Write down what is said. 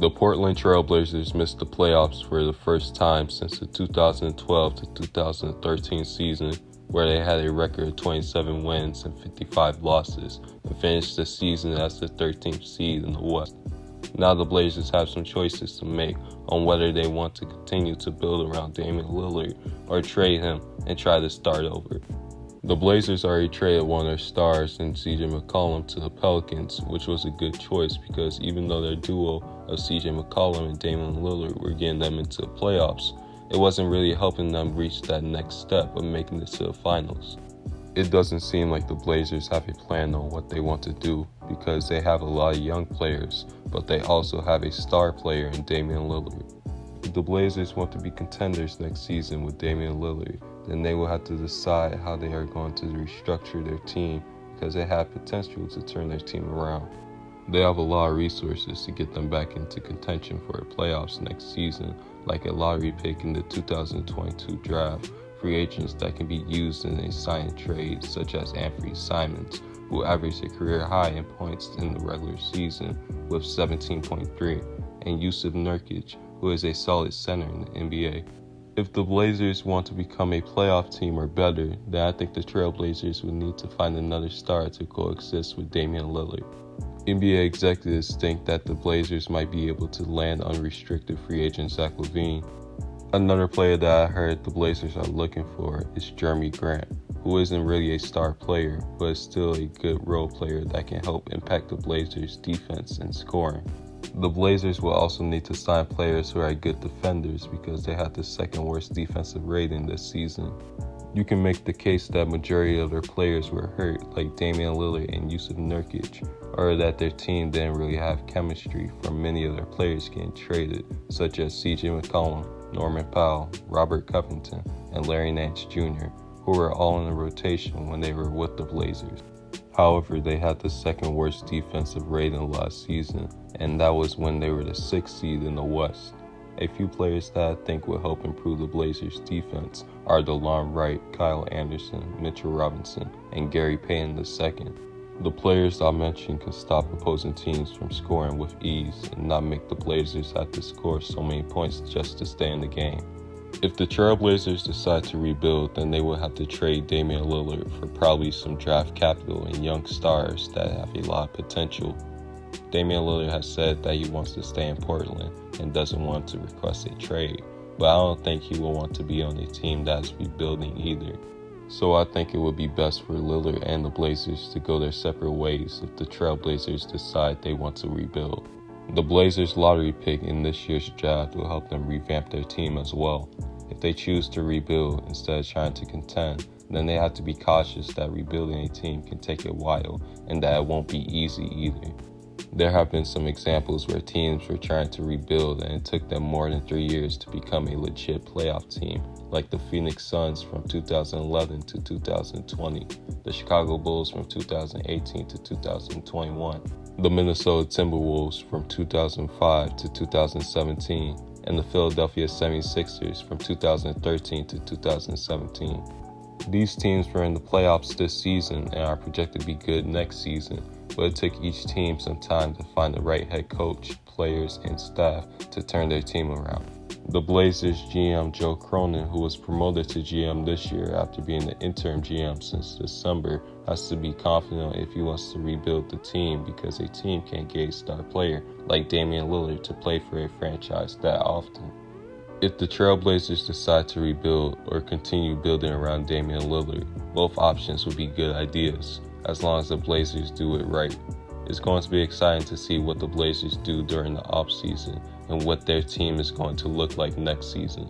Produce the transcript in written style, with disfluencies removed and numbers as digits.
The Portland Trail Blazers missed the playoffs for the first time since the 2012 to 2013 season, where they had a record of 27 wins and 55 losses, and finished the season as the 13th seed in the West. Now the Blazers have some choices to make on whether they want to continue to build around Damian Lillard or trade him and try to start over. The Blazers already traded one of their stars in CJ McCollum to the Pelicans, which was a good choice because even though their duo of CJ McCollum and Damian Lillard were getting them into the playoffs, it wasn't really helping them reach that next step of making it to the finals. It doesn't seem like the Blazers have a plan on what they want to do because they have a lot of young players, but they also have a star player in Damian Lillard. If the Blazers want to be contenders next season with Damian Lillard, then they will have to decide how they are going to restructure their team because they have potential to turn their team around. They have a lot of resources to get them back into contention for the playoffs next season, like a lottery pick in the 2022 draft, free agents that can be used in a sign trade such as Anthony Simons, who averaged a career high in points in the regular season with 17.3, and Jusuf Nurkic, who is a solid center in the NBA. If the Blazers want to become a playoff team or better, then I think the Trailblazers would need to find another star to coexist with Damian Lillard. NBA executives think that the Blazers might be able to land unrestricted free agent Zach LaVine. Another player that I heard the Blazers are looking for is Jerami Grant, who isn't really a star player, but is still a good role player that can help impact the Blazers' defense and scoring. The Blazers will also need to sign players who are good defenders because they have the second worst defensive rating this season. You can make the case that majority of their players were hurt, like Damian Lillard and Jusuf Nurkic, or that their team didn't really have chemistry from many of their players getting traded, such as CJ McCollum, Norman Powell, Robert Covington, and Larry Nance Jr., who were all in the rotation when they were with the Blazers. However, they had the second worst defensive rating last season, and that was when they were the 6th seed in the West. A few players that I think will help improve the Blazers' defense are DeLon Wright, Kyle Anderson, Mitchell Robinson, and Gary Payton II. The players I mentioned can stop opposing teams from scoring with ease and not make the Blazers have to score so many points just to stay in the game. If the Trailblazers decide to rebuild, then they will have to trade Damian Lillard for probably some draft capital and young stars that have a lot of potential. Damian Lillard has said that he wants to stay in Portland and doesn't want to request a trade, but I don't think he will want to be on a team that is rebuilding either. So I think it would be best for Lillard and the Blazers to go their separate ways if the Trailblazers decide they want to rebuild. The Blazers' lottery pick in this year's draft will help them revamp their team as well. If they choose to rebuild instead of trying to contend, then they have to be cautious that rebuilding a team can take a while and that it won't be easy either. There have been some examples where teams were trying to rebuild and it took them more than 3 years to become a legit playoff team, like the Phoenix Suns from 2011 to 2020, the Chicago Bulls from 2018 to 2021, the Minnesota Timberwolves from 2005 to 2017, and the Philadelphia 76ers from 2013 to 2017. These teams were in the playoffs this season and are projected to be good next season, but it took each team some time to find the right head coach, players, and staff to turn their team around. The Blazers GM Joe Cronin, who was promoted to GM this year after being the interim GM since December, has to be confident if he wants to rebuild the team because a team can't get a star player like Damian Lillard to play for a franchise that often. If the Trailblazers decide to rebuild or continue building around Damian Lillard, both options would be good ideas, as long as the Blazers do it right. It's going to be exciting to see what the Blazers do during the offseason and what their team is going to look like next season.